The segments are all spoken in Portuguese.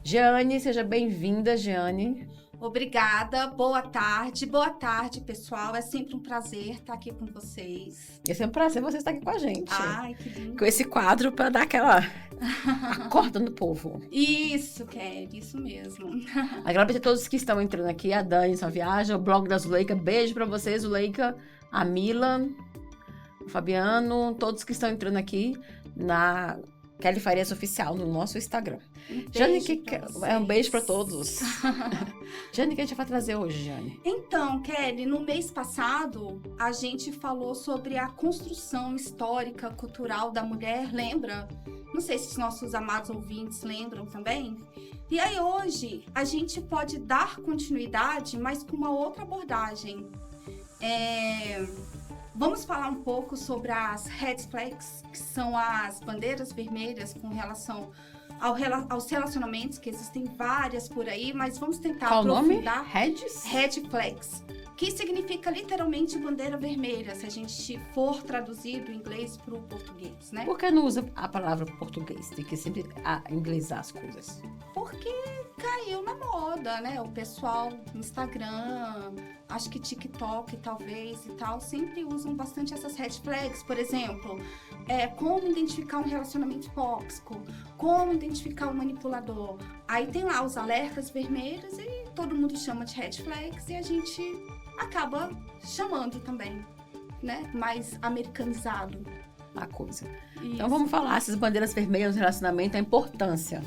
Jeane, seja bem-vinda, Jeane. Obrigada, boa tarde, pessoal. É sempre um prazer estar aqui com vocês. É sempre um prazer você estar aqui com a gente. Ai, que lindo. Com esse quadro para dar aquela acorda no povo. Isso, Kelly, isso mesmo. Agradeço a todos que estão entrando aqui, a Dani, sua viagem, o blog da Zuleika. Beijo para vocês, Zuleika, a Milan, o Fabiano, todos que estão entrando aqui na Kelly Farias Oficial, no nosso Instagram. Jane, um beijo para todos. Jane, o que a gente vai trazer hoje, Jane? Então, Kelly, no mês passado, a gente falou sobre a construção histórica, cultural da mulher, lembra? Não sei se os nossos amados ouvintes lembram também. E aí, hoje, a gente pode dar continuidade, mas com uma outra abordagem. Vamos falar um pouco sobre as red flags, que são as bandeiras vermelhas com relação aos relacionamentos, que existem várias por aí, mas vamos tentar aprofundar. Qual o nome? Red flags, que significa literalmente bandeira vermelha, se a gente for traduzir do inglês para o português, né? Por que não usa a palavra português? Tem que sempre inglesar as coisas. Porque caiu na moda, né? O pessoal no Instagram, acho que TikTok talvez e tal, sempre usam bastante essas red flags. Por exemplo, como identificar um relacionamento tóxico, como identificar um manipulador. Aí tem lá os alertas vermelhos e todo mundo chama de red flags e a gente acaba chamando também, né? Mais americanizado a coisa. Isso. Então vamos falar essas bandeiras vermelhas no relacionamento, a importância.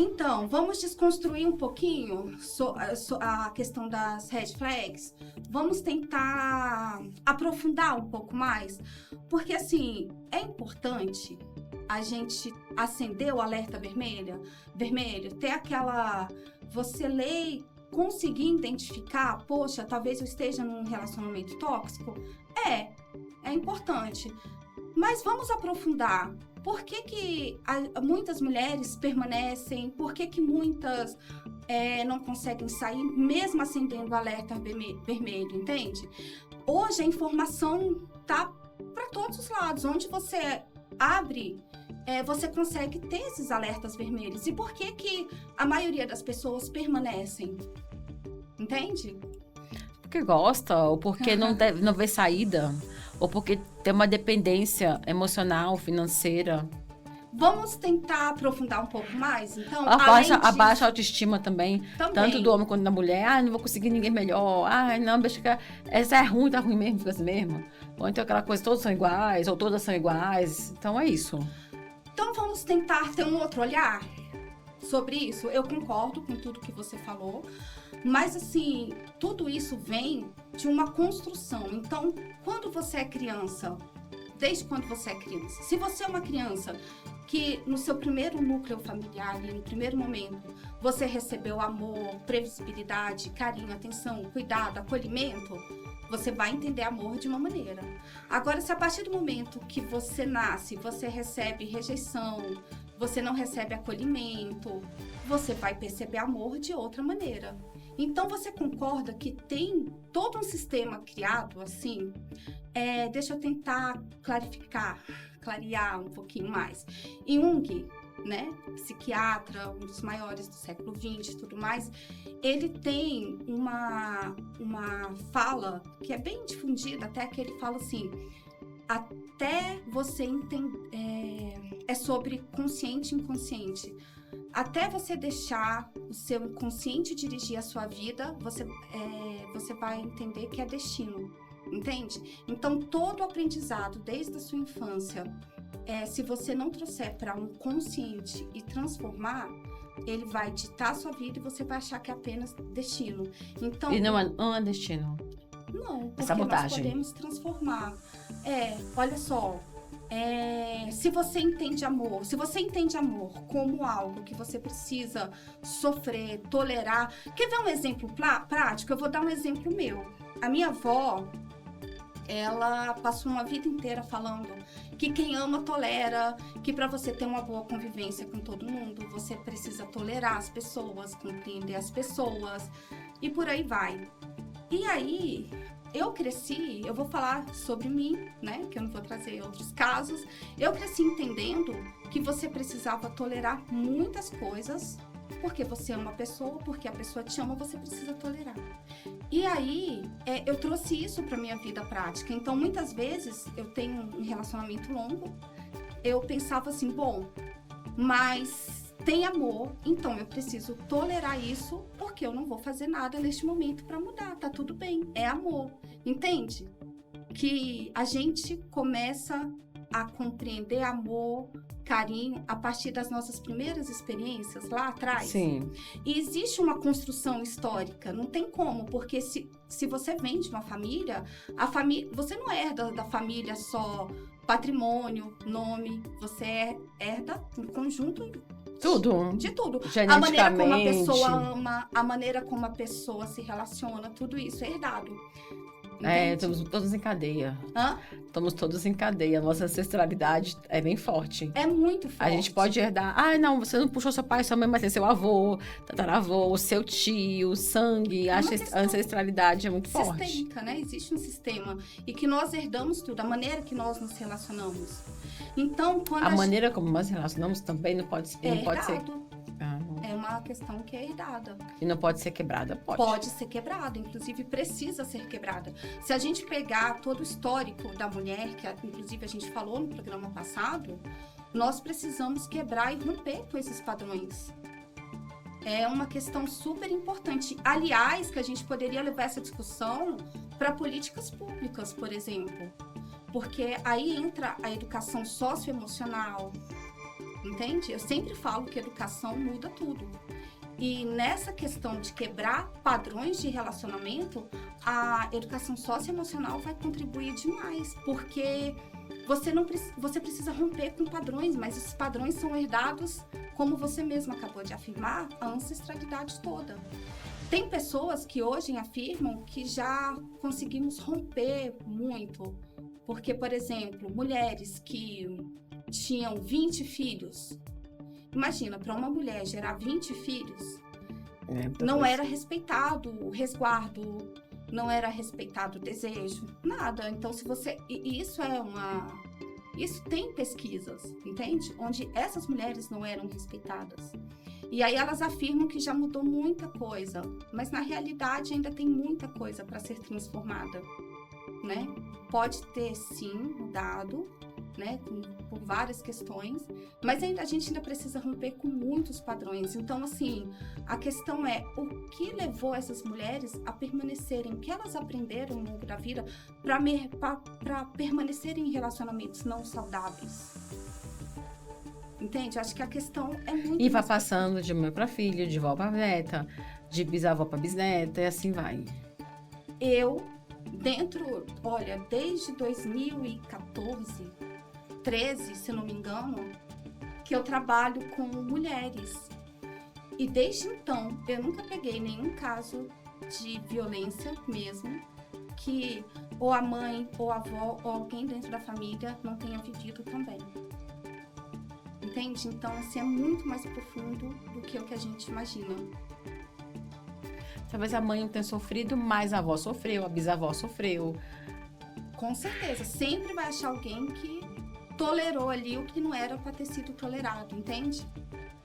Então, vamos desconstruir um pouquinho a questão das red flags. Vamos tentar aprofundar um pouco mais. Porque, assim, é importante a gente acender o alerta vermelho, ter aquela... Você ler e conseguir identificar, poxa, talvez eu esteja num relacionamento tóxico. É importante. Mas vamos aprofundar. Por que muitas mulheres permanecem? Por que muitas não conseguem sair, mesmo acendendo o alerta vermelho, entende? Hoje a informação tá para todos os lados. Onde você abre, você consegue ter esses alertas vermelhos. E por que a maioria das pessoas permanecem? Entende? Porque gosta, ou porque não vê saída, ou porque tem uma dependência emocional, financeira. Vamos tentar aprofundar um pouco mais, então? A baixa autoestima também, tanto do homem quanto da mulher. Não vou conseguir ninguém melhor. Não, deixa que essa é ruim, tá ruim mesmo, fica assim mesmo. Ou então aquela coisa, todos são iguais, ou todas são iguais. Então é isso. Então vamos tentar ter um outro olhar sobre isso. Eu concordo com tudo que você falou, mas assim, tudo isso vem de uma construção. Então, quando você é criança, desde quando você é criança, se você é uma criança que no seu primeiro núcleo familiar, no primeiro momento, você recebeu amor, previsibilidade, carinho, atenção, cuidado, acolhimento, você vai entender amor de uma maneira. Agora, se a partir do momento que você nasce, você recebe rejeição, você não recebe acolhimento, você vai perceber amor de outra maneira. Então, você concorda que tem todo um sistema criado assim? Deixa eu tentar clarear um pouquinho mais. Jung, né, psiquiatra, um dos maiores do século XX e tudo mais, ele tem uma fala que é bem difundida, até que ele fala assim, até você entender, é sobre consciente e inconsciente. Até você deixar o seu inconsciente dirigir a sua vida, você vai entender que é destino, entende? Então, todo o aprendizado, desde a sua infância, se você não trouxer para um consciente e transformar, ele vai ditar a sua vida e você vai achar que é apenas destino. Então, e não é destino? Não, porque sabotagem. Nós podemos transformar. Olha só, se você entende amor como algo que você precisa sofrer, tolerar. Quer ver um exemplo prático? Eu vou dar um exemplo meu. A minha avó, ela passou uma vida inteira falando que quem ama tolera, que para você ter uma boa convivência com todo mundo, você precisa tolerar as pessoas, compreender as pessoas e por aí vai. E aí, eu cresci, eu vou falar sobre mim, né, que eu não vou trazer outros casos, eu cresci entendendo que você precisava tolerar muitas coisas Porque você ama a pessoa, porque a pessoa te ama, você precisa tolerar. E aí, eu trouxe isso para minha vida prática. Então, muitas vezes, eu tenho um relacionamento longo, eu pensava assim, bom, mas tem amor, então eu preciso tolerar isso, porque eu não vou fazer nada neste momento para mudar, tá tudo bem, é amor, entende? Que a gente começa a compreender amor, carinho, a partir das nossas primeiras experiências lá atrás. Sim. E existe uma construção histórica, não tem como, porque se você vem de uma família, você não herda da família só patrimônio, nome, você herda um conjunto Tudo. de tudo. Geneticamente. A maneira como a pessoa ama, a maneira como a pessoa se relaciona, tudo isso é herdado. Estamos todos em cadeia. Hã? Estamos todos em cadeia. Nossa ancestralidade é bem forte. É muito forte. A gente pode herdar. Não, você não puxou seu pai, sua mãe, mas tem seu avô, tataravô, seu tio, sangue. A ancestralidade é muito forte. Sistêmica, né? Existe um sistema. E que nós herdamos tudo, a maneira que nós nos relacionamos. Então, quando a maneira como nós relacionamos também não pode ser. É uma questão que é herdada. E não pode ser quebrada? Pode ser quebrada, inclusive precisa ser quebrada. Se a gente pegar todo o histórico da mulher, que inclusive a gente falou no programa passado, nós precisamos quebrar e romper com esses padrões. É uma questão super importante. Aliás, que a gente poderia levar essa discussão para políticas públicas, por exemplo. Porque aí entra a educação socioemocional, entende? Eu sempre falo que educação muda tudo. E nessa questão de quebrar padrões de relacionamento, a educação socioemocional vai contribuir demais, porque você precisa romper com padrões, mas esses padrões são herdados, como você mesma acabou de afirmar, a ancestralidade toda. Tem pessoas que hoje afirmam que já conseguimos romper muito, porque, por exemplo, mulheres que tinham 20 filhos. Imagina, para uma mulher gerar 20 filhos, não era respeitado o resguardo, não era respeitado o desejo, nada. Então, se você... Isso tem pesquisas, entende? Onde essas mulheres não eram respeitadas. E aí elas afirmam que já mudou muita coisa, mas na realidade ainda tem muita coisa para ser transformada, né? Pode ter, sim, mudado, né, por várias questões, mas a gente ainda precisa romper com muitos padrões. Então, assim, a questão é o que levou essas mulheres a permanecerem, o que elas aprenderam ao longo da vida para permanecerem em relacionamentos não saudáveis. Entende? Acho que a questão é muito... E vai passando de mãe para filho, de vó para neta, de bisavó para bisneta, e assim vai. Desde 2014... 13, se não me engano, que eu trabalho com mulheres. E desde então, eu nunca peguei nenhum caso de violência mesmo, que ou a mãe, ou a avó, ou alguém dentro da família não tenha vivido também. Entende? Então, assim, é muito mais profundo do que o que a gente imagina. Talvez a mãe não tenha sofrido, mas a avó sofreu, a bisavó sofreu. Com certeza. Sempre vai achar alguém que tolerou ali o que não era para ter sido tolerado, entende?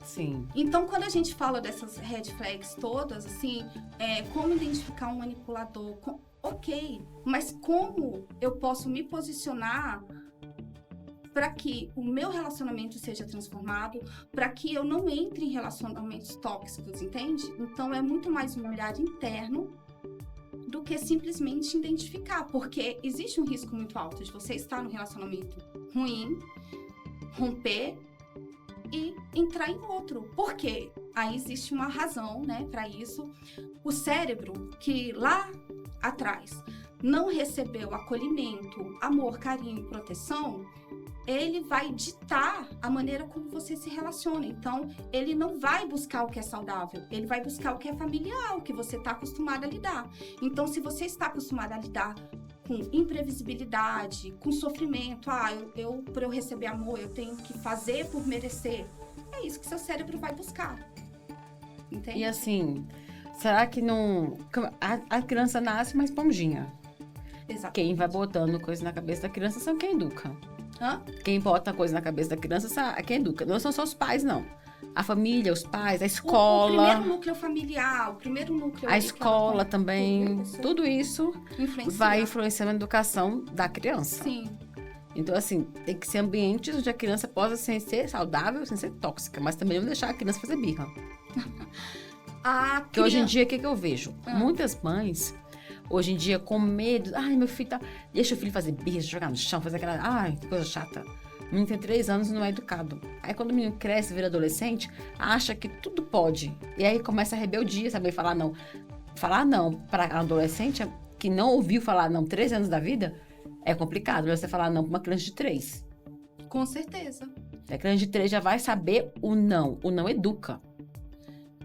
Sim. Então, quando a gente fala dessas red flags todas, assim, como identificar um manipulador? Ok, mas como eu posso me posicionar para que o meu relacionamento seja transformado, para que eu não entre em relacionamentos tóxicos, entende? Então, é muito mais um olhar interno do que simplesmente identificar, porque existe um risco muito alto de você estar num relacionamento ruim, romper e entrar em outro. Por quê? Aí existe uma razão, né, para isso. O cérebro, que lá atrás não recebeu acolhimento, amor, carinho e proteção, ele vai ditar a maneira como você se relaciona. Então, ele não vai buscar o que é saudável, ele vai buscar o que é familiar, o que você está acostumado a lidar. Então, se você está acostumado a lidar com imprevisibilidade, com sofrimento, para eu receber amor, eu tenho que fazer por merecer, é isso que seu cérebro vai buscar. Entende? E assim, será que não... A criança nasce uma esponjinha. Exato. Quem vai botando coisa na cabeça da criança são quem educa. Hã? Quem bota coisa na cabeça da criança é quem educa. Não são só os pais, não. A família, os pais, a O escola, primeiro núcleo familiar, o primeiro núcleo... a ali que escola ela também, isso tudo isso influencia. vai influenciar na educação da criança. Sim. Então, assim, tem que ser ambientes onde a criança possa ser saudável, sem ser tóxica, mas também não deixar a criança fazer birra. Porque hoje em dia, o que eu vejo? Muitas mães, hoje em dia, com medo, ai, meu filho tá... Deixa o filho fazer birra, jogar no chão, fazer aquela... Ai, que coisa chata. O menino tem 3 anos e não é educado. Aí, quando o menino cresce, vira adolescente, acha que tudo pode. E aí, começa a rebeldia, saber falar não. Falar não para adolescente que não ouviu falar não 3 anos da vida, é complicado. Você falar não para uma criança de 3. Com certeza. A criança de 3 já vai saber o não. O não educa.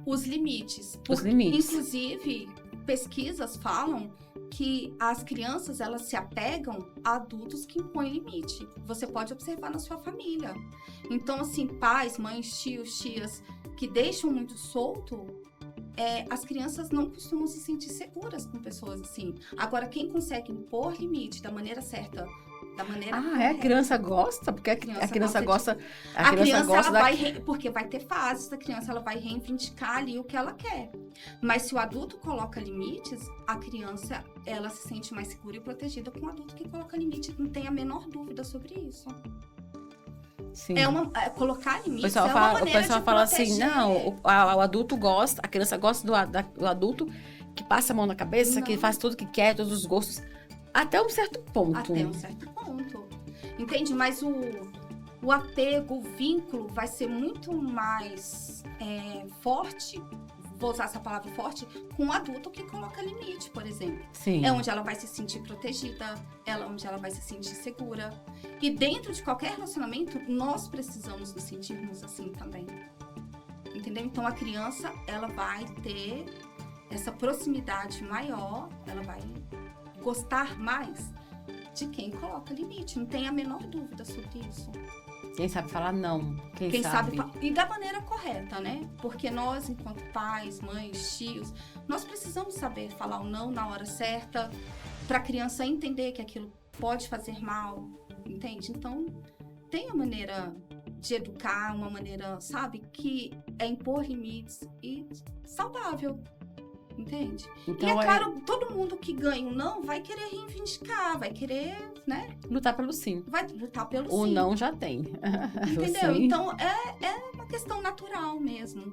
Os limites. Os limites. Inclusive, pesquisas falam que as crianças, elas se apegam a adultos que impõem limite. Você pode observar na sua família. Então, assim, pais, mães, tios, tias, que deixam muito solto, as crianças não costumam se sentir seguras com pessoas assim. Agora, quem consegue impor limite da maneira certa, da maneira a criança gosta, porque a criança gosta. A criança ela vai porque vai ter fases da criança, ela vai reivindicar ali o que ela quer. Mas se o adulto coloca limites, a criança ela se sente mais segura e protegida com o adulto que coloca limite. Não tem a menor dúvida sobre isso. Sim. Colocar limites o pessoal fala assim, não, o adulto gosta, a criança gosta do adulto que passa a mão na cabeça, que faz tudo que quer, todos os gostos, até um certo ponto. Até um certo ponto. Entende? Mas o apego, o vínculo vai ser muito mais forte, vou usar essa palavra forte, com um adulto que coloca limite, por exemplo. Sim. É onde ela vai se sentir protegida, onde ela vai se sentir segura. E dentro de qualquer relacionamento, nós precisamos nos sentirmos assim também. Entendeu? Então, a criança, ela vai ter essa proximidade maior, ela vai gostar mais de quem coloca limite. Não tem a menor dúvida sobre isso. Quem sabe falar não. Quem sabe. E da maneira correta, né? Porque nós, enquanto pais, mães, tios, nós precisamos saber falar o não na hora certa, para a criança entender que aquilo pode fazer mal, entende? Então, tem a maneira de educar, uma maneira, sabe, que é impor limites e saudável. Entende? Então, e claro, todo mundo que ganha um não vai querer reivindicar, vai querer, né? Lutar pelo sim. Vai lutar pelo sim. O não já tem. Entendeu? Então, é uma questão natural mesmo.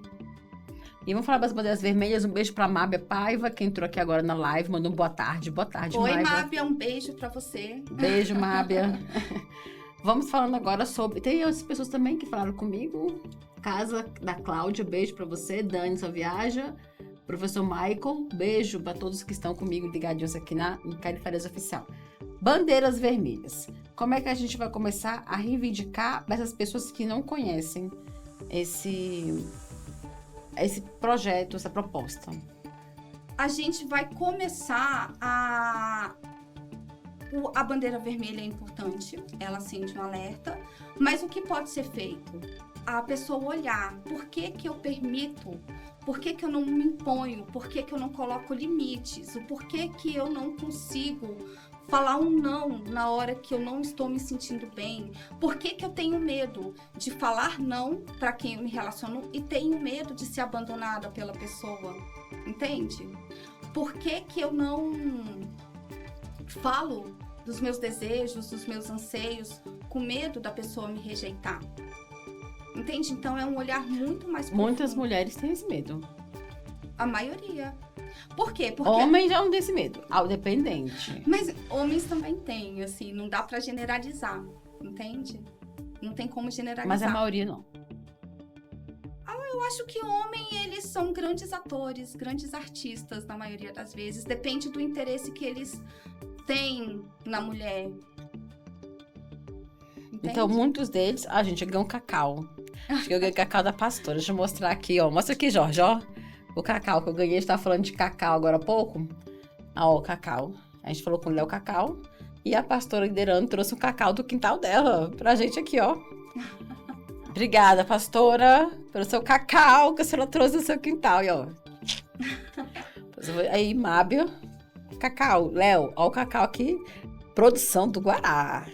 E vamos falar das bandeiras vermelhas. Um beijo pra Mábia Paiva, que entrou aqui agora na live, mandou um boa tarde. Boa tarde, Oi, Mábia. Mábia, um beijo pra você. Beijo, Mábia. Vamos falando agora sobre... Tem outras pessoas também que falaram comigo. Casa da Cláudia, beijo pra você. Dani, só viaja. Professor Michael, beijo para todos que estão comigo ligadinhos aqui no Kelly Farias Oficial. Bandeiras vermelhas. Como é que a gente vai começar a reivindicar dessas pessoas que não conhecem esse projeto, essa proposta? A gente vai começar a bandeira vermelha é importante, ela acende um alerta, mas o que pode ser feito? A pessoa olhar, por que eu permito? Por que eu não me imponho? Por que eu não coloco limites? O porquê que eu não consigo falar um não na hora que eu não estou me sentindo bem? Por que eu tenho medo de falar não para quem eu me relaciono e tenho medo de ser abandonada pela pessoa? Entende? Por que eu não falo dos meus desejos, dos meus anseios, com medo da pessoa me rejeitar? Entende? Então, é um olhar muito mais profundo. Muitas mulheres têm esse medo. A maioria. Por quê? Porque... Homens já não tem esse medo. Ao dependente. Mas homens também têm, assim. Não dá pra generalizar. Entende? Não tem como generalizar. Mas a maioria não. Eu acho que homem, eles são grandes atores, grandes artistas, na maioria das vezes. Depende do interesse que eles têm na mulher. Entende? Então, muitos deles... gente, eu ganhei um cacau. Acho que eu ganhei cacau da pastora. Deixa eu mostrar aqui, ó. Mostra aqui, Jorge, ó. O cacau que eu ganhei. A gente tava falando de cacau agora há pouco. Ó, o cacau. A gente falou com o Léo Cacau. E a pastora liderando trouxe um cacau do quintal dela pra gente aqui, ó. Obrigada, pastora, pelo seu cacau que a senhora trouxe do seu quintal. E, ó. Aí, Mábia. Cacau. Léo, ó o cacau aqui. Produção do Guará.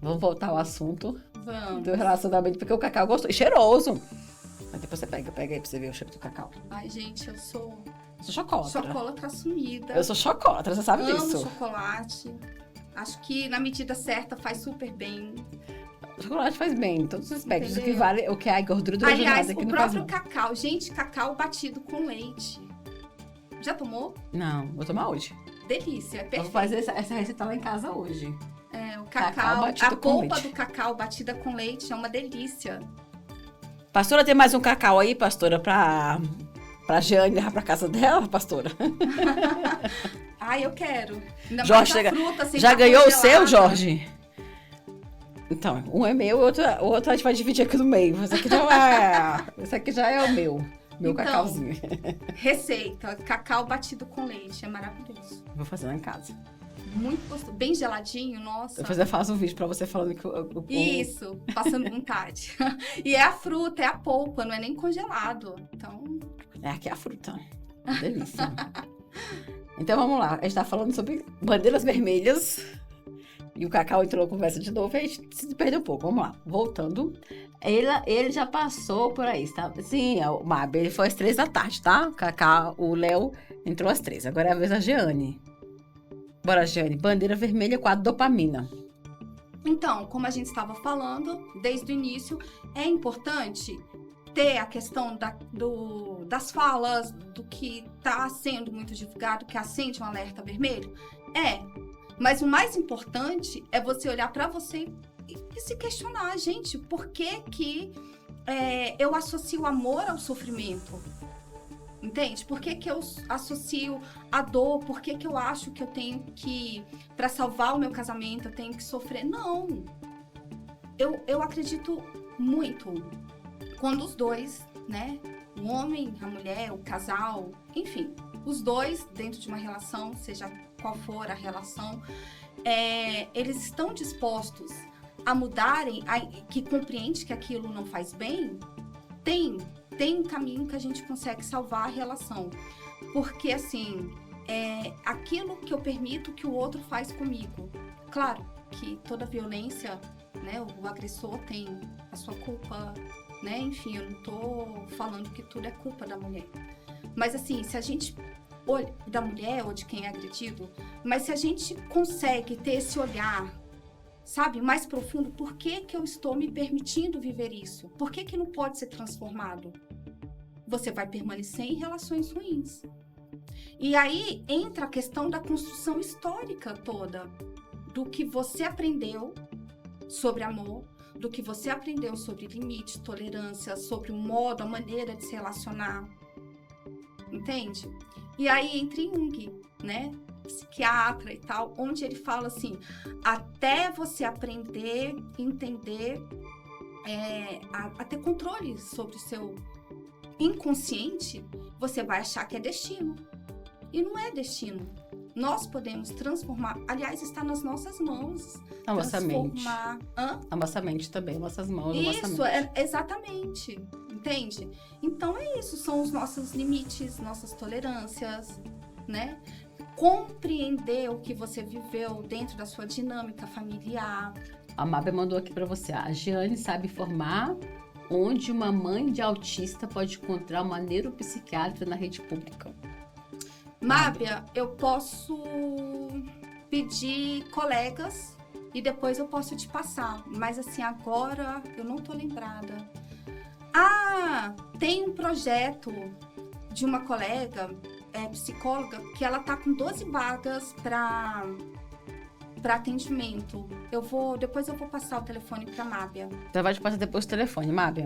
Vamos voltar ao assunto. anos. Do relacionamento, porque o cacau é gostoso. E cheiroso. Mas depois você pega aí pra você ver o cheiro do cacau. Ai, gente, eu sou Chocólatra. chocolatra assumida. Eu sou chocólatra, você sabe Amo disso. chocolate. Acho que na medida certa faz super bem. O chocolate faz bem em todos os aspectos. Entendeu? O que é a gordura do Aliás, que o não faz próprio mal. cacau. Gente, cacau batido com leite. Já tomou? Não, vou tomar hoje. Delícia, é Vou perfeito. fazer essa receita lá em casa hoje. É, o Cacau cacau, batido a com polpa leite. do cacau batida com leite é uma delícia. Pastora, tem mais um cacau aí, pastora, pra Jane levar pra casa dela, pastora? Ai, eu quero. Ainda Jorge, mais a fruta, sem já tá ganhou o seu, congelada. Jorge? Então, um é meu, o outro a gente vai dividir aqui no meio. Esse aqui já é o meu Então, cacauzinho. Receita, cacau batido com leite, é maravilhoso. Vou fazer lá em casa. Muito gostoso, bem geladinho, nossa. Depois eu faço um vídeo pra você falando que Isso, passando vontade. E é a fruta, é a polpa, não é nem congelado. Então, É, aqui é a fruta. Delícia. Então vamos lá. A gente tá falando sobre bandeiras vermelhas. E o cacau entrou na conversa de novo e a gente se perdeu um pouco. Vamos lá. Voltando. Ele já passou por aí, tá? Sim, o Mab, ele foi às 3 da tarde, tá? O Cacau, o Léo entrou às 3. Agora é a vez da Jeane. Bora, Jeane. Bandeira vermelha com a dopamina. então, como a gente estava falando desde o início, é importante ter a questão das falas, do que está sendo muito divulgado, que acende um alerta vermelho. Mas o mais importante é você olhar para você e se questionar, gente, por que eu associo amor ao sofrimento? Entende? Por que eu associo a dor? Por que eu acho que eu tenho que, para salvar o meu casamento, eu tenho que sofrer? Não. Eu acredito muito quando os dois, né? O homem, a mulher, o casal, enfim, os dois dentro de uma relação, seja qual for a relação, eles estão dispostos a mudarem, que compreende que aquilo não faz bem, tem um caminho que a gente consegue salvar a relação. Porque, assim, aquilo que eu permito que o outro faz comigo. Claro que toda violência, né, o agressor tem a sua culpa, né? Enfim, eu não tô falando que tudo é culpa da mulher. Mas, assim, se a gente... da mulher ou de quem é agredido, mas se a gente consegue ter esse olhar, sabe, mais profundo, por que eu estou me permitindo viver isso? Por que não pode ser transformado? Você vai permanecer em relações ruins. E aí entra a questão da construção histórica toda, do que você aprendeu sobre amor, do que você aprendeu sobre limite, tolerância, sobre o modo, a maneira de se relacionar. Entende? E aí entra Jung, né? Psiquiatra e tal, onde ele fala assim, até você aprender, entender, a ter controle sobre o seu inconsciente, você vai achar que é destino. E não é destino. Nós podemos transformar, aliás, está nas nossas mãos. A nossa mente. Hã? A nossa mente também, nossas mãos, a nossa Isso, mente. exatamente. Entende? Então é isso, são os nossos limites, nossas tolerâncias, né? Compreender o que você viveu dentro da sua dinâmica familiar. A Mábia mandou aqui pra você. A Jeane sabe informar onde uma mãe de autista pode encontrar uma neuropsiquiatra na rede pública. Mábia, eu posso pedir colegas e depois eu posso te passar. Mas assim, agora eu não tô lembrada. Tem um projeto de uma colega, psicóloga, que ela tá com 12 vagas para atendimento. Depois eu vou passar o telefone pra Mábia. Então vai te passar depois o telefone, Mábia?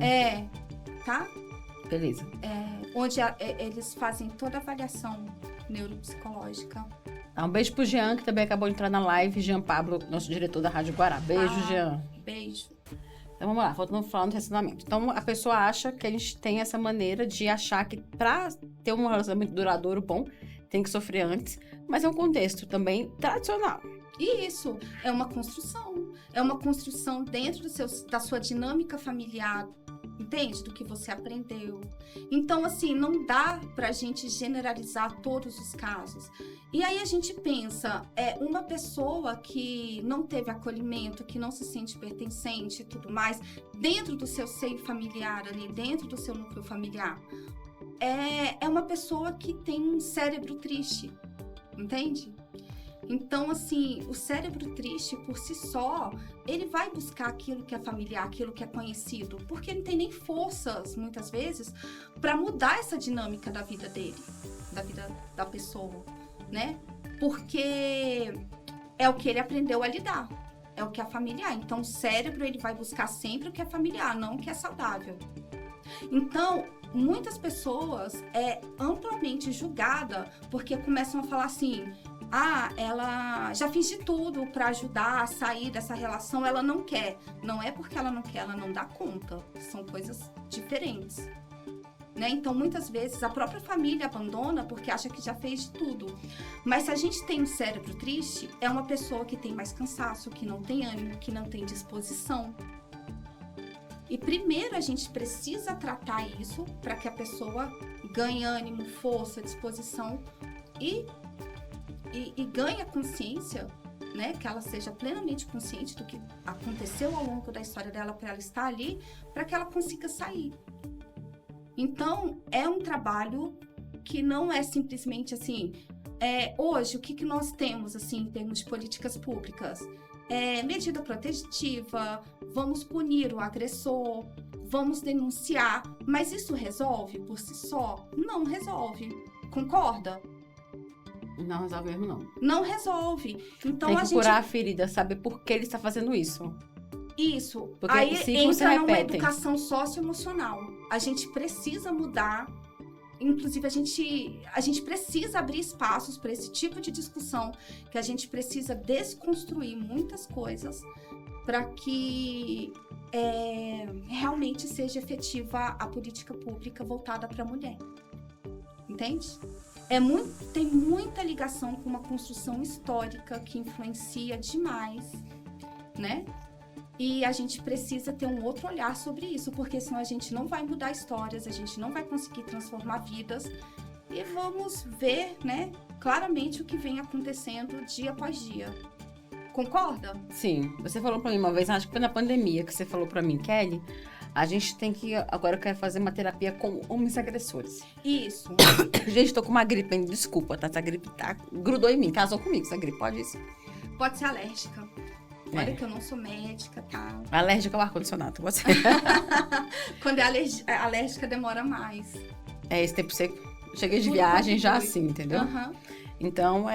Tá? Beleza. Onde eles fazem toda a avaliação neuropsicológica. Um beijo pro Jean, que também acabou de entrar na live. Jean Pablo, nosso diretor da Rádio Guará. Beijo, Jean. Beijo. Então vamos lá, voltando falando do relacionamento. Então a pessoa acha que a gente tem essa maneira de achar que pra ter um relacionamento duradouro bom, tem que sofrer antes. Mas é um contexto também tradicional. E isso é uma construção. É uma construção dentro da sua dinâmica familiar, Entende? Do que você aprendeu. Então, assim, não dá pra gente generalizar todos os casos. E aí a gente pensa, uma pessoa que não teve acolhimento, que não se sente pertencente e tudo mais, dentro do seu seio familiar ali, dentro do seu núcleo familiar, é uma pessoa que tem um cérebro triste, entende? Então, assim, o cérebro triste, por si só, ele vai buscar aquilo que é familiar, aquilo que é conhecido, porque ele não tem nem forças, muitas vezes, para mudar essa dinâmica da vida dele, da vida da pessoa, né? Porque é o que ele aprendeu a lidar, é o que é familiar. Então, o cérebro, ele vai buscar sempre o que é familiar, não o que é saudável. Então, muitas pessoas amplamente julgada porque começam a falar assim: ela já fiz de tudo para ajudar a sair dessa relação, ela não quer. Não é porque ela não quer, ela não dá conta. São coisas diferentes, né? Então, muitas vezes, a própria família abandona porque acha que já fez de tudo. Mas se a gente tem um cérebro triste, é uma pessoa que tem mais cansaço, que não tem ânimo, que não tem disposição. E primeiro a gente precisa tratar isso para que a pessoa ganhe ânimo, força, disposição e ganhe a consciência, né? Que ela seja plenamente consciente do que aconteceu ao longo da história dela para ela estar ali, para que ela consiga sair. Então, é um trabalho que não é simplesmente assim... hoje, o que nós temos, assim, em termos de políticas públicas? Medida protetiva, vamos punir o agressor, vamos denunciar, mas isso resolve por si só? Não resolve. Concorda? Não resolve mesmo, não. Não resolve. Então, tem que curar a ferida, saber por que ele está fazendo isso. Isso. Porque aí entra numa educação socioemocional. A gente precisa mudar. Inclusive, a gente precisa abrir espaços para esse tipo de discussão, que a gente precisa desconstruir muitas coisas para que realmente seja efetiva a política pública voltada para a mulher. Entende? Tem muita ligação com uma construção histórica que influencia demais, né? E a gente precisa ter um outro olhar sobre isso, porque senão a gente não vai mudar histórias, a gente não vai conseguir transformar vidas. E vamos ver, né, claramente o que vem acontecendo dia após dia. Concorda? Sim. Você falou pra mim uma vez, acho que foi na pandemia, que você falou pra mim, Kelly, a gente tem que... Agora eu quero fazer uma terapia com homens agressores. Isso. Gente, tô com uma gripe ainda, desculpa, tá? Essa gripe grudou em mim, casou comigo essa gripe, pode isso? Pode ser alérgica. Olha que eu não sou médica, tá? Alérgica ao ar-condicionado, você. Quando é alérgica, demora mais. Esse tempo seco. Cheguei de viagem já assim, entendeu? Uhum. Então,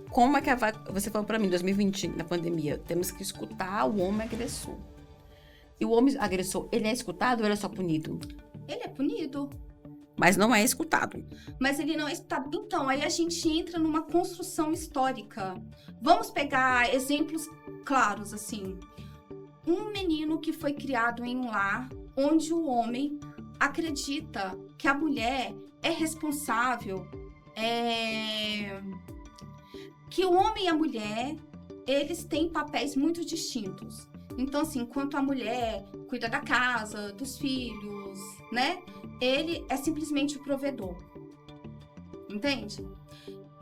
como é que você falou pra mim, em 2020, na pandemia, temos que escutar o homem agressor. E o homem agressor, ele é escutado ou ele é só punido? Ele é punido. Mas não é escutado. Mas ele não é escutado. Então, aí a gente entra numa construção histórica. Vamos pegar exemplos claros, assim. Um menino que foi criado em um lar onde o homem acredita que a mulher é responsável, que o homem e a mulher, eles têm papéis muito distintos. Então, assim, enquanto a mulher cuida da casa, dos filhos, né? Ele é simplesmente o provedor. Entende?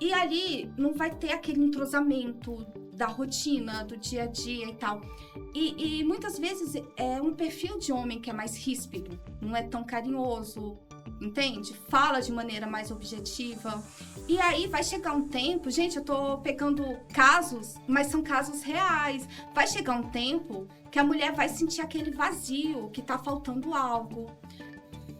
E ali não vai ter aquele entrosamento da rotina, do dia a dia e tal. E muitas vezes é um perfil de homem que é mais ríspido, não é tão carinhoso, entende? Fala de maneira mais objetiva. E aí vai chegar um tempo, gente, eu tô pegando casos, mas são casos reais. Vai chegar um tempo que a mulher vai sentir aquele vazio, que tá faltando algo,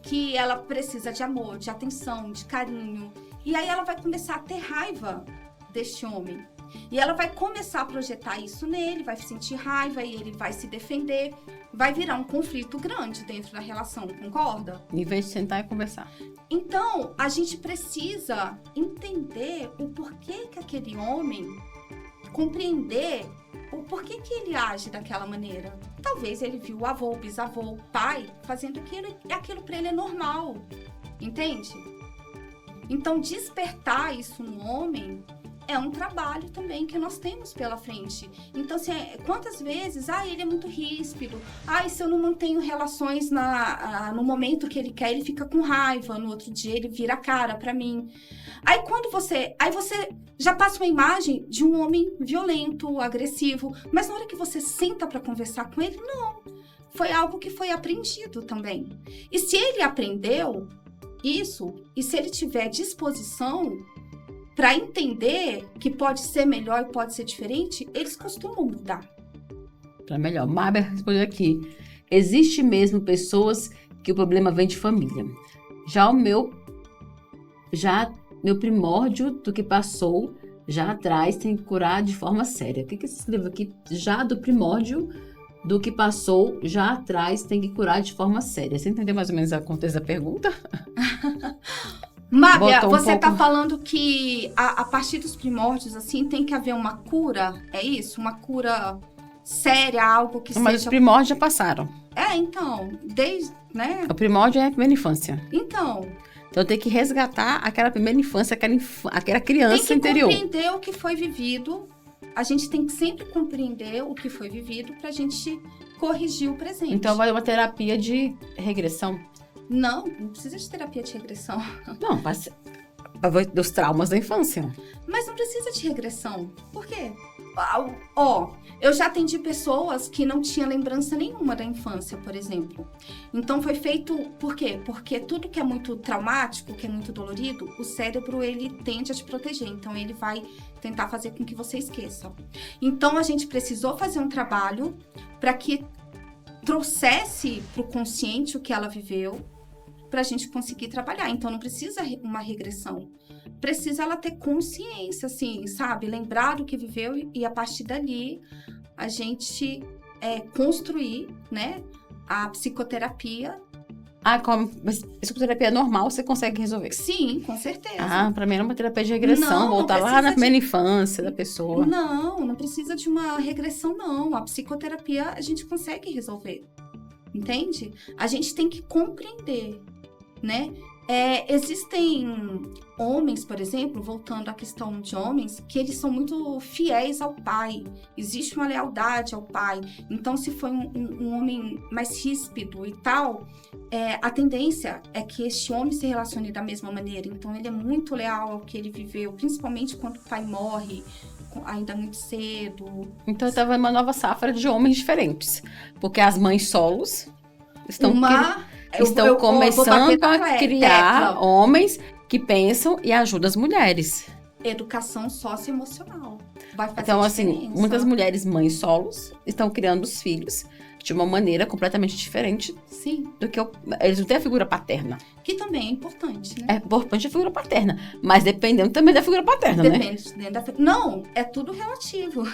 que ela precisa de amor, de atenção, de carinho. E aí ela vai começar a ter raiva deste homem. E ela vai começar a projetar isso nele, vai sentir raiva e ele vai se defender. Vai virar um conflito grande dentro da relação, concorda? Em vez de sentar e conversar. Então, a gente precisa entender o porquê que aquele homem, compreender o porquê que ele age daquela maneira. Talvez ele viu o avô, o bisavô, o pai fazendo aquilo e aquilo para ele é normal, entende? Então, despertar isso no homem é um trabalho também que nós temos pela frente. Então, assim, quantas vezes, ele é muito ríspido, se eu não mantenho relações no momento que ele quer, ele fica com raiva, no outro dia ele vira a cara pra mim. Aí você já passa uma imagem de um homem violento, agressivo, mas na hora que você senta pra conversar com ele, não. Foi algo que foi aprendido também. E se ele aprendeu isso, e se ele tiver disposição para entender que pode ser melhor e pode ser diferente, eles costumam mudar. Para melhor. Mábia respondeu aqui. Existe mesmo pessoas que o problema vem de família. Já meu primórdio do que passou já atrás tem que curar de forma séria. O que esse livro aqui? Já do primórdio do que passou já atrás tem que curar de forma séria. Você entendeu mais ou menos o contexto da pergunta? Mábia, você está falando que a partir dos primórdios, assim, tem que haver uma cura? É isso? Uma cura séria, algo que Mas os primórdios já passaram. Então, desde, né? O primórdio é a primeira infância. Então tem que resgatar aquela primeira infância, aquela criança interior. Tem que compreender o que foi vivido. A gente tem que sempre compreender o que foi vivido para a gente corrigir o presente. Então, vai uma terapia de regressão? Não precisa de terapia de regressão. Não, mas dos traumas da infância. Mas não precisa de regressão. Por quê? Eu já atendi pessoas que não tinham lembrança nenhuma da infância, por exemplo. Então foi feito... Por quê? Porque tudo que é muito traumático, que é muito dolorido, o cérebro, ele tende a te proteger. Então ele vai tentar fazer com que você esqueça. Então a gente precisou fazer um trabalho para que trouxesse para o consciente o que ela viveu, para a gente conseguir trabalhar. Então não precisa uma regressão. Precisa ela ter consciência, assim, sabe? Lembrar do que viveu e a partir dali a gente construir, né, a psicoterapia. Mas psicoterapia normal você consegue resolver? Sim, com certeza. Pra mim era uma terapia de regressão, voltar lá na primeira infância da pessoa. Não precisa de uma regressão, não. A psicoterapia a gente consegue resolver, entende? A gente tem que compreender, né? Existem homens, por exemplo, voltando à questão de homens, que eles são muito fiéis ao pai. Existe uma lealdade ao pai. Então, se foi um homem mais ríspido e tal, a tendência é que este homem se relacione da mesma maneira. Então, ele é muito leal ao que ele viveu, principalmente quando o pai morre, ainda muito cedo. Então, estava uma nova safra de homens diferentes. Porque as mães solos estão começando a criar homens que pensam e ajudam as mulheres. Educação socioemocional. Vai fazer então, diferença. Assim, muitas mulheres mães solos estão criando os filhos de uma maneira completamente diferente. Sim. Do que eles não têm a figura paterna. Que também é importante, né? É importante a figura paterna, mas dependendo também da figura paterna, Não, é tudo relativo.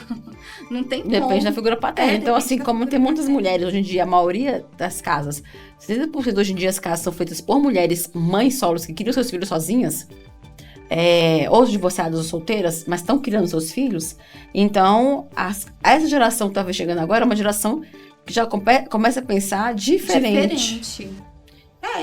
Não tem como. Depende da figura paterna. Então, assim, como tem muitas mulheres hoje em dia, a maioria das casas, 70% hoje em dia as casas são feitas por mulheres mães solos que criam seus filhos sozinhas, ou divorciadas ou solteiras, mas estão criando seus filhos. Então, essa geração que está chegando agora é uma geração que já começa a pensar diferente.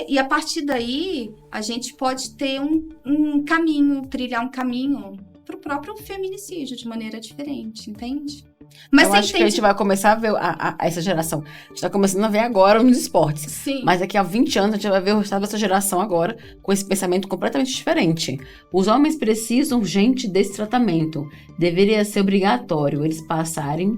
E a partir daí, a gente pode ter um caminho, trilhar um caminho para o próprio feminicídio de maneira diferente, entende? Mas eu acho que a gente vai começar a ver essa geração. A gente está começando a ver agora nos esportes. Sim. Mas daqui a 20 anos a gente vai ver o resultado dessa geração agora com esse pensamento completamente diferente. Os homens precisam urgente desse tratamento. Deveria ser obrigatório eles passarem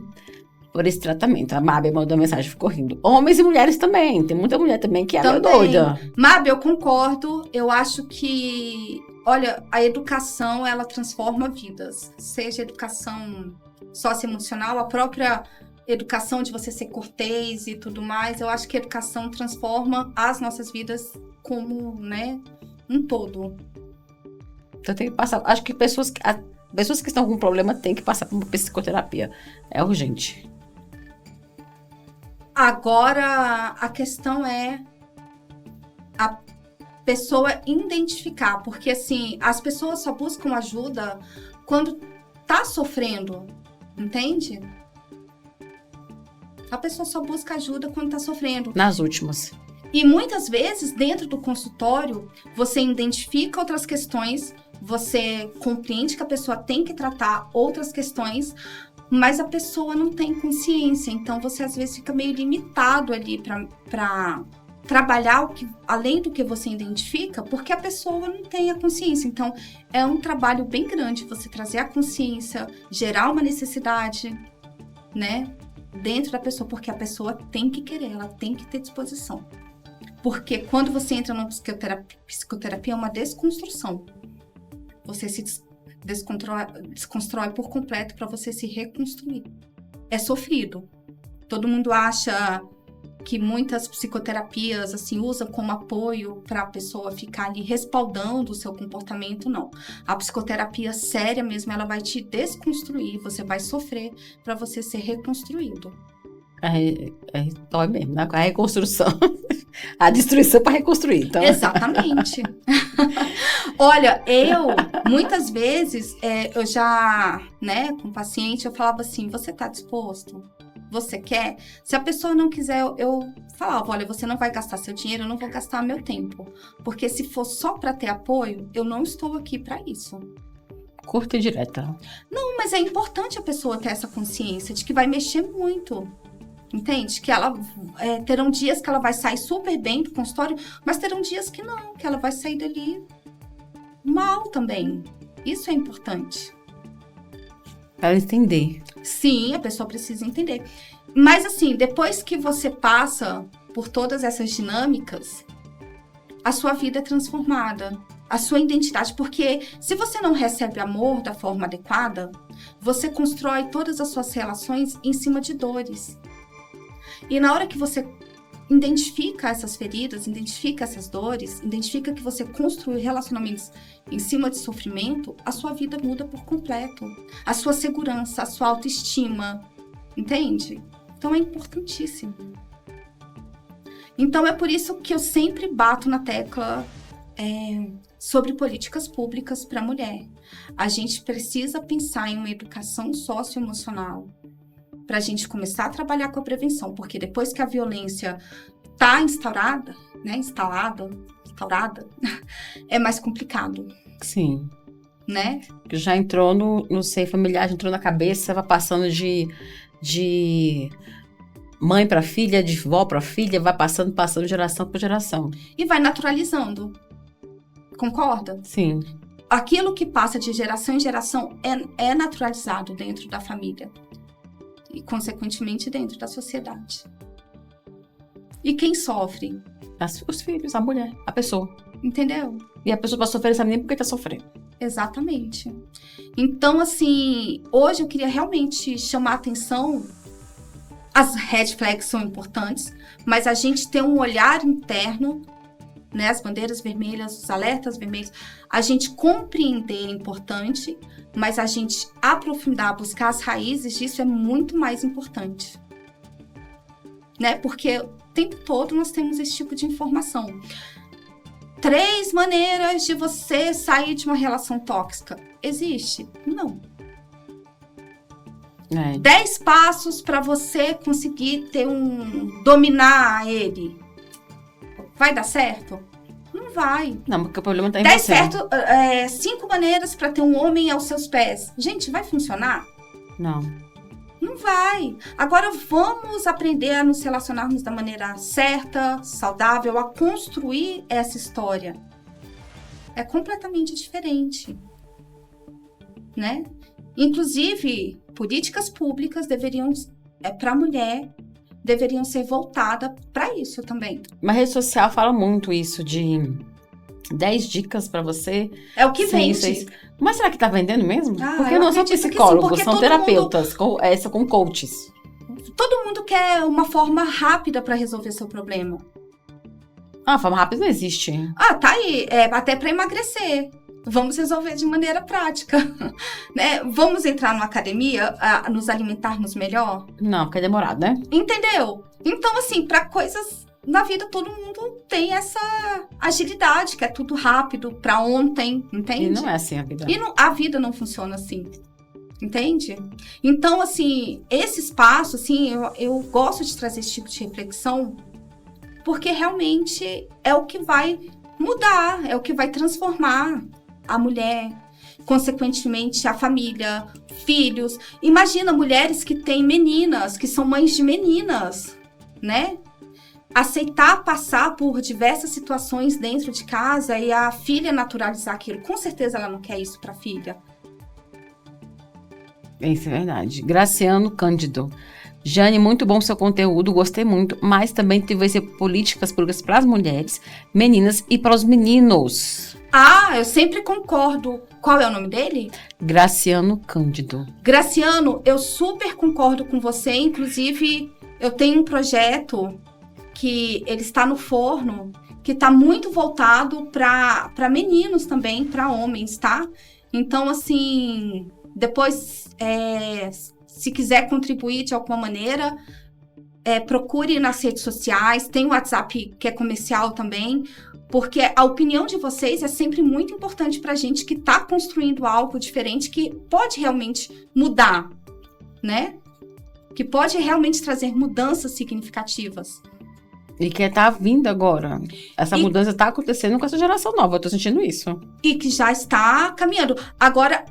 por esse tratamento. A Mábia mandou uma mensagem, ficou rindo. Homens e mulheres também. Tem muita mulher também que é doida. Mábia, eu concordo. Eu acho que, olha, a educação, ela transforma vidas. Seja educação socioemocional, a própria educação de você ser cortês e tudo mais. Eu acho que a educação transforma as nossas vidas como, né, um todo. Então tem que passar. Acho que pessoas que estão com problema têm que passar por uma psicoterapia. É urgente. Agora, a questão é a pessoa identificar, porque assim, as pessoas só buscam ajuda quando tá sofrendo, entende? A pessoa só busca ajuda quando tá sofrendo. Nas últimas. E muitas vezes, dentro do consultório, você identifica outras questões você compreende que a pessoa tem que tratar outras questões, mas a pessoa não tem consciência. Então, você às vezes fica meio limitado ali para trabalhar além do que você identifica, porque a pessoa não tem a consciência. Então, é um trabalho bem grande você trazer a consciência, gerar uma necessidade, né, dentro da pessoa, porque a pessoa tem que querer, ela tem que ter disposição. Porque quando você entra numa psicoterapia é uma desconstrução. Você se desconstrói por completo para você se reconstruir. É sofrido. Todo mundo acha que muitas psicoterapias assim usam como apoio para a pessoa ficar ali respaldando o seu comportamento. Não. A psicoterapia séria mesmo, ela vai te desconstruir, você vai sofrer para você ser reconstruído. Dói mesmo, né? A reconstrução. A destruição para reconstruir. Então. Exatamente. Olha, muitas vezes, eu já, né, com o paciente, eu falava assim, você tá disposto? Você quer? Se a pessoa não quiser, eu falava, olha, você não vai gastar seu dinheiro, eu não vou gastar meu tempo. Porque se for só para ter apoio, eu não estou aqui para isso. Curta e direta. Não, mas é importante a pessoa ter essa consciência de que vai mexer muito. Entende? Que ela terão dias que ela vai sair super bem do consultório, mas terão dias que não, que ela vai sair dali mal também. Isso é importante. Para entender. Sim, a pessoa precisa entender. Mas assim, depois que você passa por todas essas dinâmicas, a sua vida é transformada. A sua identidade, porque se você não recebe amor da forma adequada, você constrói todas as suas relações em cima de dores. E na hora que você identifica essas feridas, identifica essas dores, identifica que você construiu relacionamentos em cima de sofrimento, a sua vida muda por completo. A sua segurança, a sua autoestima, entende? Então é importantíssimo. Então é por isso que eu sempre bato na tecla sobre políticas públicas para a mulher. A gente precisa pensar em uma educação socioemocional, para a gente começar a trabalhar com a prevenção, porque depois que a violência está instaurada, é mais complicado. Sim. Né? Já entrou no seio familiar, já entrou na cabeça, vai passando de mãe para filha, de vó para filha, vai passando geração por geração. E vai naturalizando. Concorda? Sim. Aquilo que passa de geração em geração é naturalizado dentro da família. E, consequentemente, dentro da sociedade. E quem sofre? Os filhos, a mulher, a pessoa. Entendeu? E a pessoa para sofrer, não sabe nem por que tá sofrendo. Exatamente. Então, assim, hoje eu queria realmente chamar a atenção. As red flags são importantes, mas a gente tem um olhar interno, né? As bandeiras vermelhas, os alertas vermelhos, a gente compreender é importante, mas a gente aprofundar, buscar as raízes disso é muito mais importante. Né? Porque o tempo todo nós temos esse tipo de informação. 3 maneiras de você sair de uma relação tóxica. Existe? Não. 10 passos para você conseguir dominar ele. Vai dar certo? Não vai. Não, porque o problema tá em 10 você. 5 maneiras para ter um homem aos seus pés. Gente, vai funcionar? Não. Não vai. Agora vamos aprender a nos relacionarmos da maneira certa, saudável, a construir essa história. É completamente diferente, né? Inclusive, políticas públicas para a mulher, deveriam ser voltadas para isso também. Mas a rede social fala muito isso de 10 dicas para você. É o que vende. Mas será que tá vendendo mesmo? Porque eu não são psicólogos, sim, são terapeutas, com coaches. Todo mundo quer uma forma rápida para resolver seu problema. Forma rápida não existe. Tá aí. Até para emagrecer. Vamos resolver de maneira prática. Né? Vamos entrar numa academia, nos alimentarmos melhor? Não, porque é demorado, né? Entendeu? Então, assim, para coisas na vida, todo mundo tem essa agilidade, que é tudo rápido, para ontem, entende? E não é assim a vida. A vida não funciona assim. Entende? Então, assim, esse espaço, assim, eu gosto de trazer esse tipo de reflexão, porque realmente é o que vai mudar, é o que vai transformar a mulher, consequentemente a família, filhos. Imagina mulheres que têm meninas, que são mães de meninas, né? Aceitar passar por diversas situações dentro de casa e a filha naturalizar aquilo. Com certeza ela não quer isso para a filha. Isso é verdade. Graciano Cândido. Jane, muito bom seu conteúdo, gostei muito, mas também vai ser políticas públicas para as mulheres, meninas e para os meninos. Ah, eu sempre concordo. Qual é o nome dele? Graciano Cândido. Graciano, eu super concordo com você. Inclusive, eu tenho um projeto que ele está no forno, que está muito voltado para meninos também, para homens, tá? Então, assim, depois, se quiser contribuir de alguma maneira, procure nas redes sociais, tem o WhatsApp que é comercial também, porque a opinião de vocês é sempre muito importante para a gente que está construindo algo diferente, que pode realmente mudar, né? Que pode realmente trazer mudanças significativas. E que tá vindo agora. Essa mudança tá acontecendo com essa geração nova. Eu tô sentindo isso. E que já está caminhando. Agora,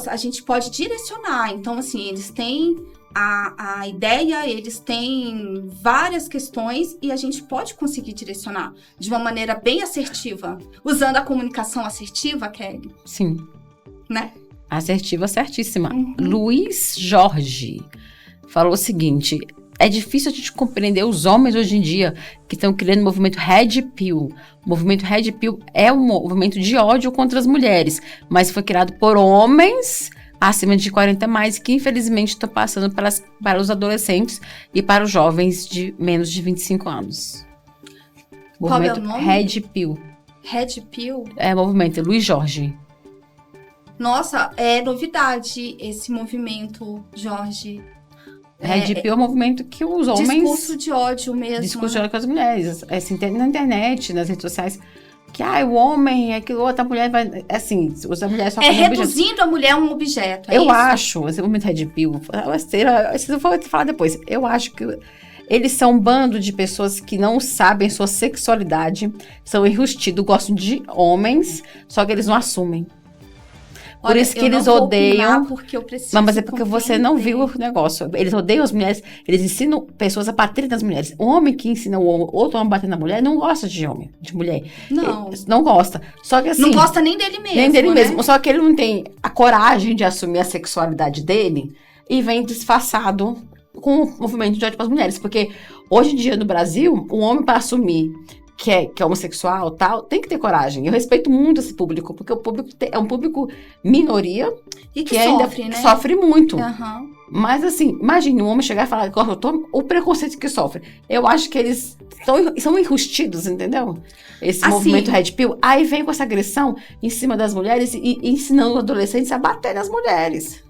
a gente pode direcionar. Então, assim, eles têm a ideia, eles têm várias questões e a gente pode conseguir direcionar de uma maneira bem assertiva. Usando a comunicação assertiva, Kelly. Sim. Né? Assertiva, certíssima. Luiz Jorge falou o seguinte... É difícil a gente compreender os homens hoje em dia que estão criando o movimento Red Pill. O movimento Red Pill é um movimento de ódio contra as mulheres, mas foi criado por homens acima de 40 mais, que infelizmente estão passando para os adolescentes e para os jovens de menos de 25 anos. Qual é o nome? Red Pill. Red Pill? É o movimento Luiz Jorge. Nossa, é novidade esse movimento, Jorge. Red Pill é um movimento que os homens... Discurso de ódio mesmo. Discurso de ódio com as mulheres. Assim, na internet, nas redes sociais. Que, o homem, aquilo, outra mulher vai... Assim, a mulher só... reduzindo a mulher a um objeto. Eu acho, esse movimento Red Pill... Eu vou falar depois. Eu acho que eles são um bando de pessoas que não sabem sua sexualidade, são enrustidos, gostam de homens, só que eles não assumem. Por isso que eles odeiam. Porque eu preciso mas é porque você não viu o negócio. Eles odeiam as mulheres, eles ensinam pessoas a baterem nas mulheres. O homem que ensina o outro homem a bater na mulher não gosta de homem, de mulher. Não. Ele não gosta. Só que assim. Não gosta nem dele mesmo. Nem dele né? mesmo. Só que ele não tem a coragem de assumir a sexualidade dele e vem disfarçado com o movimento de ódio para as mulheres. Porque hoje em dia no Brasil, o homem para assumir que é homossexual e tal, tem que ter coragem. Eu respeito muito esse público, porque o público é um público minoria e que sofre, ainda né? Sofre muito. Uhum. Mas assim, imagine um homem chegar e falar o preconceito que sofre. Eu acho que eles são enrustidos, entendeu? Esse movimento Red Pill. Aí vem com essa agressão em cima das mulheres e ensinando os adolescentes a bater nas mulheres.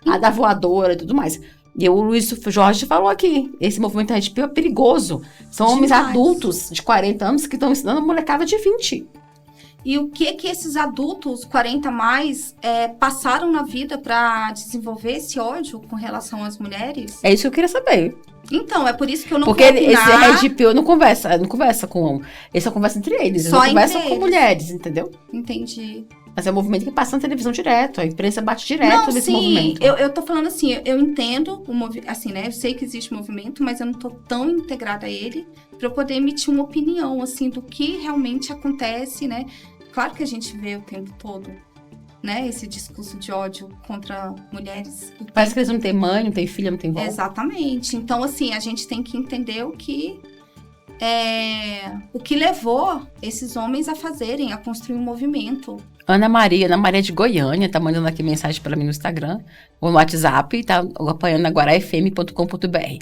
A dar voadora e tudo mais. E o Luiz Jorge falou aqui, esse movimento Red Pill é perigoso. São homens adultos de 40 anos que estão ensinando a molecada de 20. E o que esses adultos, 40 mais, passaram na vida para desenvolver esse ódio com relação às mulheres? É isso que eu queria saber. Então, é por isso que eu não Porque esse Red Pill não conversa com... Eles só conversam entre eles. Eles não conversam com mulheres, entendeu? Entendi. Mas é um movimento que passa na televisão direto. A imprensa bate direto nesse movimento. Eu tô falando assim, eu entendo o movimento, assim, né? Eu sei que existe movimento, mas eu não tô tão integrada a ele para eu poder emitir uma opinião, assim, do que realmente acontece, né? Claro que a gente vê o tempo todo, né? Esse discurso de ódio contra mulheres. Parece que eles não têm mãe, não têm filha, não têm vó. Exatamente. Então, assim, a gente tem que entender o que levou esses homens a construir um movimento. Ana Maria de Goiânia, tá mandando aqui mensagem para mim no Instagram, ou no WhatsApp, tá acompanhando agora fm.com.br.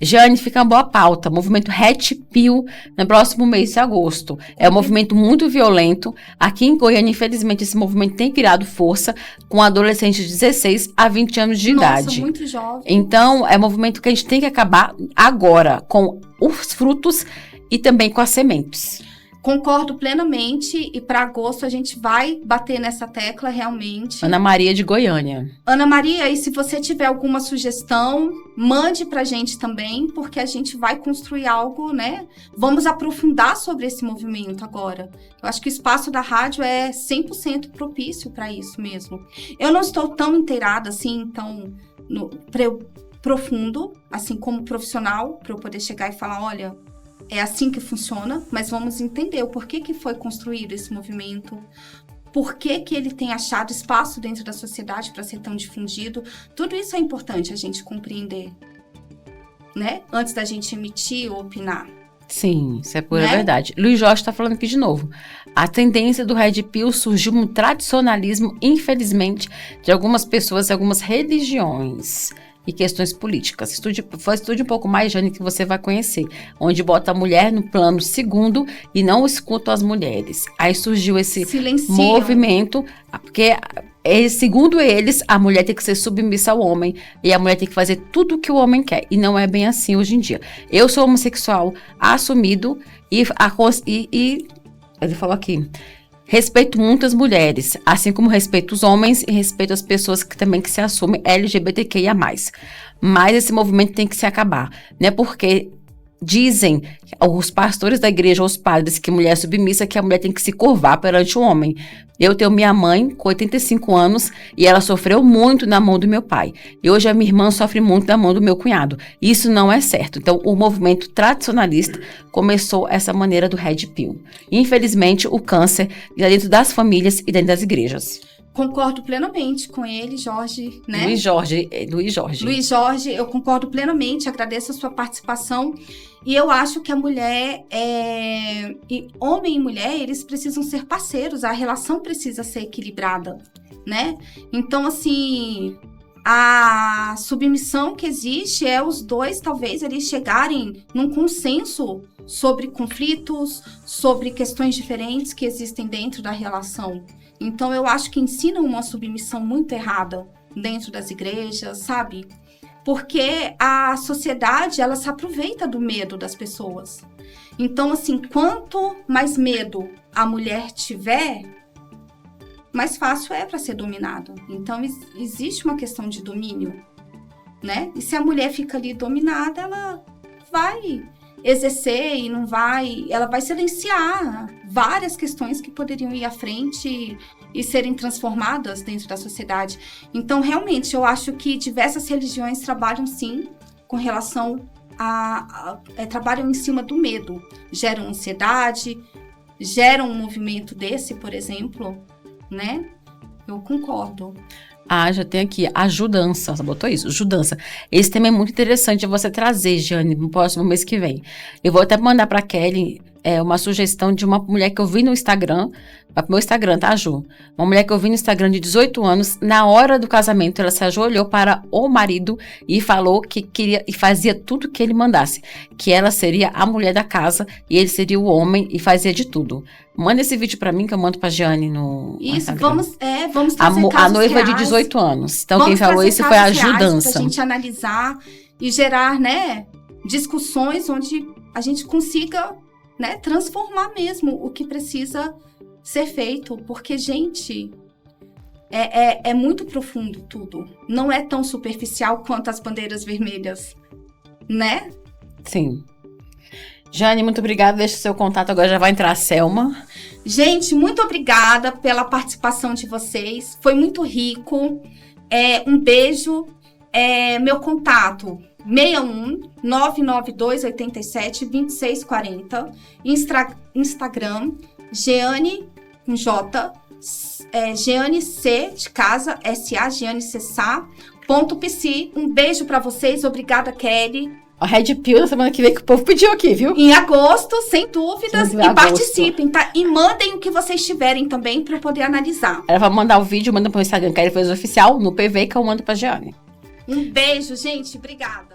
Jane, fica uma boa pauta. Movimento Red Pill no próximo mês de agosto. É um movimento muito violento. Aqui em Goiânia, infelizmente, esse movimento tem criado força com adolescentes de 16 a 20 anos de idade. Muito jovem. Então, é um movimento que a gente tem que acabar agora, com os frutos e também com as sementes. Concordo plenamente e para agosto a gente vai bater nessa tecla realmente. Ana Maria de Goiânia. Ana Maria, e se você tiver alguma sugestão, mande pra gente também, porque a gente vai construir algo, né? Vamos aprofundar sobre esse movimento agora. Eu acho que o espaço da rádio é 100% propício para isso mesmo. Eu não estou tão inteirada assim, tão profundo, assim como profissional, para eu poder chegar e falar, olha, é assim que funciona, mas vamos entender o porquê que foi construído esse movimento, por que que ele tem achado espaço dentro da sociedade para ser tão difundido. Tudo isso é importante a gente compreender, né? Antes da gente emitir ou opinar. Sim, isso é pura verdade. Luiz Jorge está falando aqui de novo. A tendência do Red Pill surgiu um tradicionalismo, infelizmente, de algumas pessoas e algumas religiões e questões políticas. Estude um pouco mais, Jane, que você vai conhecer. Onde bota a mulher no plano segundo e não escuta as mulheres. Aí surgiu esse movimento, porque, segundo eles, a mulher tem que ser submissa ao homem e a mulher tem que fazer tudo o que o homem quer. E não é bem assim hoje em dia. Eu sou homossexual assumido e ele falou aqui... Respeito muitas mulheres, assim como respeito os homens e respeito as pessoas que também se assumem LGBTQIA+. Mas esse movimento tem que se acabar, né? Porque dizem os pastores da igreja, os padres, que mulher é submissa, que a mulher tem que se curvar perante o homem. Eu tenho minha mãe com 85 anos e ela sofreu muito na mão do meu pai. E hoje a minha irmã sofre muito na mão do meu cunhado. Isso não é certo. Então, o movimento tradicionalista começou essa maneira do Red Pill. Infelizmente, o câncer está dentro das famílias e dentro das igrejas. Concordo plenamente com ele, Jorge, né? Luiz Jorge, eu concordo plenamente, agradeço a sua participação. E eu acho que a mulher, homem e mulher, eles precisam ser parceiros, a relação precisa ser equilibrada, né? Então, assim, a submissão que existe é os dois, talvez, eles chegarem num consenso sobre conflitos, sobre questões diferentes que existem dentro da relação. Então, eu acho que ensinam uma submissão muito errada dentro das igrejas, sabe? Porque a sociedade, ela se aproveita do medo das pessoas. Então, assim, quanto mais medo a mulher tiver, mais fácil é para ser dominada. Então, existe uma questão de domínio, né? E se a mulher fica ali dominada, ela vai exercer e não vai... Ela vai silenciar várias questões que poderiam ir à frente e serem transformadas dentro da sociedade. Então, realmente, eu acho que diversas religiões trabalham, sim, com relação trabalham em cima do medo. Geram ansiedade, geram um movimento desse, por exemplo, né? Eu concordo. Já tem aqui, ajudança, você botou isso? Ajudança. Esse tema é muito interessante você trazer, Jane, no próximo mês que vem. Eu vou até mandar para Kelly uma sugestão de uma mulher que eu vi no Instagram, meu Instagram, tá, Ju? Uma mulher que eu vi no Instagram de 18 anos, na hora do casamento, ela se ajoelhou para o marido e falou que queria e fazia tudo que ele mandasse, que ela seria a mulher da casa e ele seria o homem e fazia de tudo. Manda esse vídeo pra mim que eu mando pra Giane no Instagram. Vamos trazer casos a noiva reais. De 18 anos. Então, quem falou isso foi a ajudança. Pra gente analisar e gerar, né, discussões onde a gente consiga, né, transformar mesmo o que precisa ser feito. Porque, gente, é muito profundo tudo. Não é tão superficial quanto as bandeiras vermelhas, né? Sim. Jane, muito obrigada. Deixa o seu contato, agora já vai entrar a Selma. Gente, muito obrigada pela participação de vocês. Foi muito rico. Um beijo. Meu contato, 61-992-87-2640. Instagram, Jeane, com J, Jeane C, de casa, S-A, Jeane Cessá.pc. Um beijo pra vocês. Obrigada, Kelly. A Red Pill na semana que vem que o povo pediu aqui, viu? Em agosto, sem dúvidas. E participem, tá? E mandem o que vocês tiverem também pra eu poder analisar. Ela vai mandar o vídeo, manda pro Instagram, que ele fez oficial, no PV, que eu mando pra Jeane. Um beijo, gente. Obrigada.